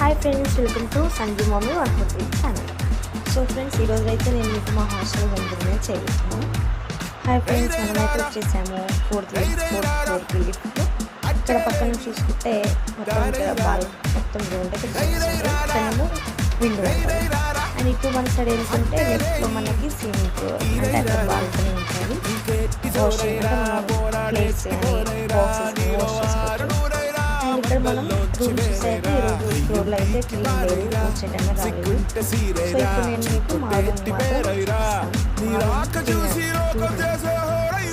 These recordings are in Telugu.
Hi friends, welcome to Sanju mummy 143 channel. So friends, ఈరోజు అయితే నేను మీకు మా హాస్టల్ వెంటనే చేయబోతున్నాను. హాయ్ ఫ్రెండ్స్, మనమైతే వచ్చేసాము ఫోర్త్ ఫ్లోర్కి లిఫ్ట్. ఇక్కడ పక్కన చూసుకుంటే మొత్తం ఇక్కడ మొత్తం గ్రౌండ్ అయితే ఇక్కడేమో విండో ఉంటుంది. అండ్ ఇటు మన సైడ్ ఏంటంటే లెఫ్ట్లో మనకి స్విమ్మింగ్ పూల్ అంటే అక్కడ బాల్కనీ ఉంటుంది. వాషింగ్ అంటే మనం ప్లేట్స్ కానీ బాక్సెస్ వాష్ చేసుకోవచ్చు. అండ్ ఇక్కడ మనం రూమ్ చూసైతే ఈరోజు ఫ్లోర్లో అయితే క్లీన్ లేదు, వచ్చేటైనా రాలేదు. సో ఇప్పుడు నేను మీకు మా రూమ్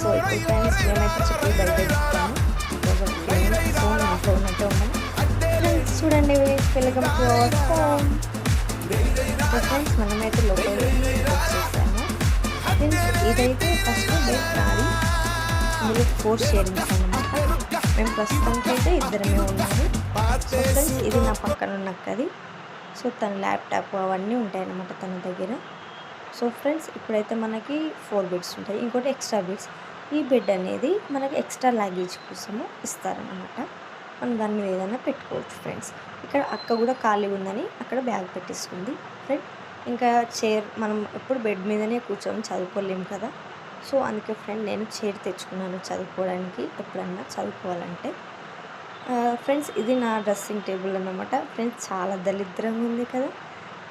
సో ఇప్పుడు ఫ్రెండ్స్ మేమైతే చెప్పి బయట చెప్తాను. సో ఇంట్లో ఉన్నట్టే ఉన్నాను. చూడండి, welcome to our home. So friends, మనమైతే లోపల వచ్చేసాము. ఫ్రెండ్స్, ఇదైతే ఫస్ట్ బెడ్ నాది. ఇందులో 4 షేరింగ్స్ అన్నమాట. మేము ప్రస్తుతానికి అయితే ఇద్దరమే ఉన్నాము. సో ఫ్రెండ్స్, ఇది నా పక్కన ఉన్న అక్కది. సో తన ల్యాప్టాప్ అవన్నీ ఉంటాయన్నమాట తన దగ్గర. సో ఫ్రెండ్స్, ఇప్పుడైతే మనకి 4 బెడ్స్ ఉంటాయి, ఇంకోటి ఎక్స్ట్రా బెడ్స్. ఈ బెడ్ అనేది మనకి ఎక్స్ట్రా లగేజ్ కోసము ఇస్తారనమాట. మనం దాని మీద ఏదైనా పెట్టుకోవచ్చు. ఫ్రెండ్స్, ఇక్కడ అక్క కూడా ఖాళీ ఉందని అక్కడ బ్యాగ్ పెట్టేసుకుంది. ఫ్రెండ్, ఇంకా చైర్ మనం ఎప్పుడు బెడ్ మీదనే కూర్చొని చదువుకోలేము కదా. సో అందుకే ఫ్రెండ్ నేను చైర్ తెచ్చుకున్నాను చదువుకోవడానికి, ఎప్పుడన్నా చదువుకోవాలంటే. ఫ్రెండ్స్, ఇది నా డ్రెస్సింగ్ టేబుల్ అన్నమాట. ఫ్రెండ్స్, చాలా దరిద్రంగా ఉంది కదా.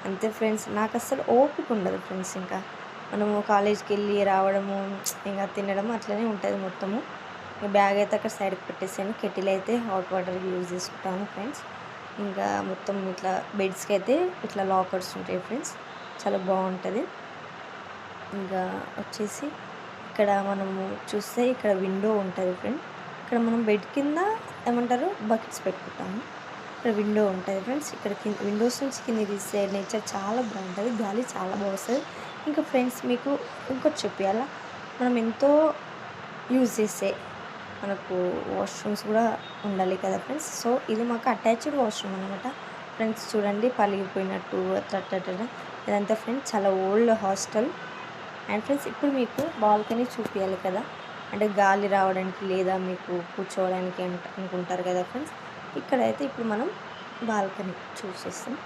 అంతే ఫ్రెండ్స్, నాకు అసలు ఓపిక ఉండదు ఫ్రెండ్స్. ఇంకా మనము కాలేజ్కి వెళ్ళి రావడము, ఇంకా తినడం అట్లనే ఉంటుంది మొత్తము. బ్యాగ్ అయితే అక్కడ సైడ్కి పెట్టేసాను. కెటిల్ అయితే హాట్ వాటర్కి యూజ్ చేసుకుంటాను ఫ్రెండ్స్. ఇంకా మొత్తం ఇట్లా బెడ్స్కి అయితే ఇట్లా లాకర్స్ ఉంటాయి ఫ్రెండ్స్, చాలా బాగుంటుంది. ఇంకా వచ్చేసి ఇక్కడ మనము చూస్తే ఇక్కడ విండో ఉంటుంది ఫ్రెండ్. ఇక్కడ మనం బెడ్ కింద ఏమంటారు బకెట్స్ పెట్టుకుంటాము. ఇక్కడ విండో ఉంటుంది ఫ్రెండ్స్. ఇక్కడ విండోస్ నుంచి కింద తీసే నేచర్ చాలా బాగుంటుంది, గాలి చాలా బాగా వస్తుంది. ఇంకా ఫ్రెండ్స్, మీకు ఇంకోటి చెప్పాలా, మనం ఎంతో యూజ్ చేసే మనకు వాష్రూమ్స్ కూడా ఉండాలి కదా ఫ్రెండ్స్. సో ఇది మాకు అటాచ్డ్ వాష్రూమ్ అనమాట. ఫ్రెండ్స్ చూడండి, పలిగిపోయినట్టు అట్లా ఇదంతా ఫ్రెండ్స్ చాలా ఓల్డ్ హాస్టల్. అండ్ ఫ్రెండ్స్, ఇప్పుడు మీకు బాల్కనీ చూపించాలి కదా, అంటే గాలి రావడానికి లేదా మీకు కూర్చోవడానికి అనుకుంటారు కదా ఫ్రెండ్స్. ఇక్కడైతే ఇప్పుడు మనం బాల్కనీ చూసేస్తాం.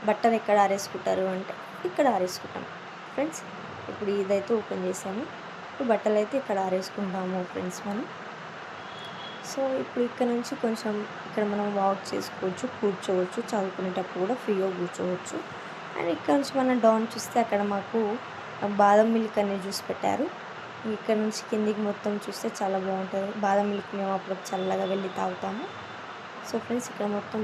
బట్టలు ఎక్కడ ఆరేసుకుంటారు అంటే ఇక్కడ ఆరేసుకుంటాం ఫ్రెండ్స్. ఇప్పుడు ఇదైతే ఓపెన్ చేసాము. ఇప్పుడు బట్టలు అయితే ఇక్కడ ఆరేసుకుంటాము ఫ్రెండ్స్ మనం. సో ఇప్పుడు ఇక్కడ నుంచి కొంచెం ఇక్కడ మనం వాక్ చేసుకోవచ్చు, కూర్చోవచ్చు, చదువుకునేటప్పుడు కూడా ఫ్రీగా కూర్చోవచ్చు. అండ్ ఇక్కడ నుంచి మనం డౌన్ చూస్తే అక్కడ మాకు బాదం మిల్క్ అనేది జ్యూస్ పెట్టారు. ఇక్కడ నుంచి కిందికి మొత్తం చూస్తే చాలా బాగుంటుంది. బాదం మిల్క్ మేము అప్పుడు చల్లగా వెళ్ళి తాగుతాము. సో ఫ్రెండ్స్, ఇక్కడ మొత్తం